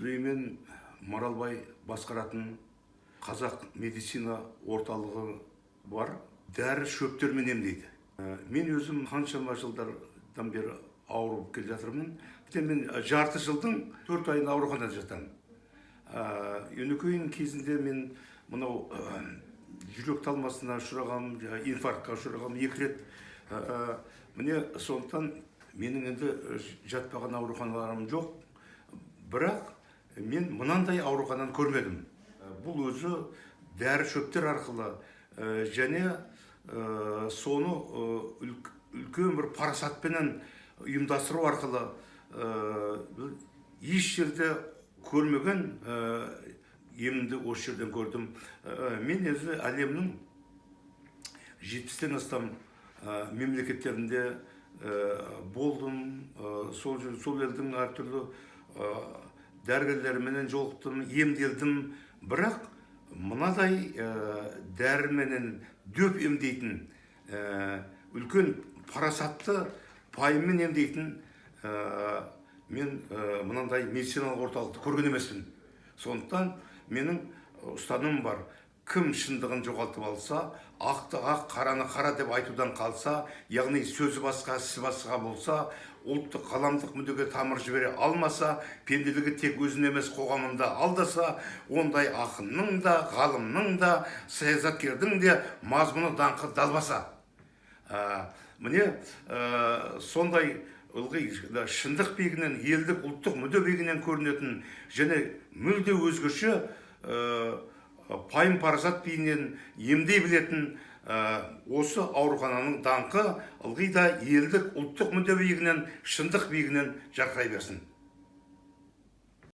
Сүлеймен Маралбай басқаратын қазақ медицина орталығы бар. Дәрі шөптермен емдейді. Мен өзім қаншама жылдардан бері ауырып келе жатырмын. Мен жарты жылдың 4 айын ауруханада жатамын. Өнекейін кезінде мен мынау жүрек талмасына ұшырағам, инфарктқа ұшырағам 2 рет. Міне сондықтан менің енді жатпаған ауруханаларым жоқ. Бірақ мен мынандай аурухананы көрмедім. Бұл өзі дәрі шөптер арқылы және соны үлкен бір парасатпенен ұйымдастыру арқылы еш жерде көрмеген емді осы жерден көрдім. Мен өзі әлемнің 70-тен астам мемлекеттерінде болдым. Сол елдің әртүрлі дәрігерлерменен жолықтым, емделдім. Бірақ мынадай дәріменен дөп емдейтін, үлкен парасатты пайыммен емдейтін мен мынандай медициналық орталықты көрген емеспін. Сондықтан менің ұстанымым бар. Кім шындығын жоғалтып алса, ақты ақ, қараны қара деп айтудан қалса, яғни сөзі басқа, ісі басқа болса, ұлттық ғаламдық мүддеге тамыр жібере алмаса, пенделігі тек өзін емес қоғамында алдаса, ондай ақынның да, ғалымның да, саясаткердің де мазмұны даңқы далбаса. Міне сондай ылғи шындық биігінен, елдік ұлттық мүдде биігінен көрінетін және мүлде өзгеше пайым парасат биігінен емдей білетін осы аурухананың даңқы ылғи да елдік ұлттық мүдде биігінен, шындық биігінен жарқырай берсін.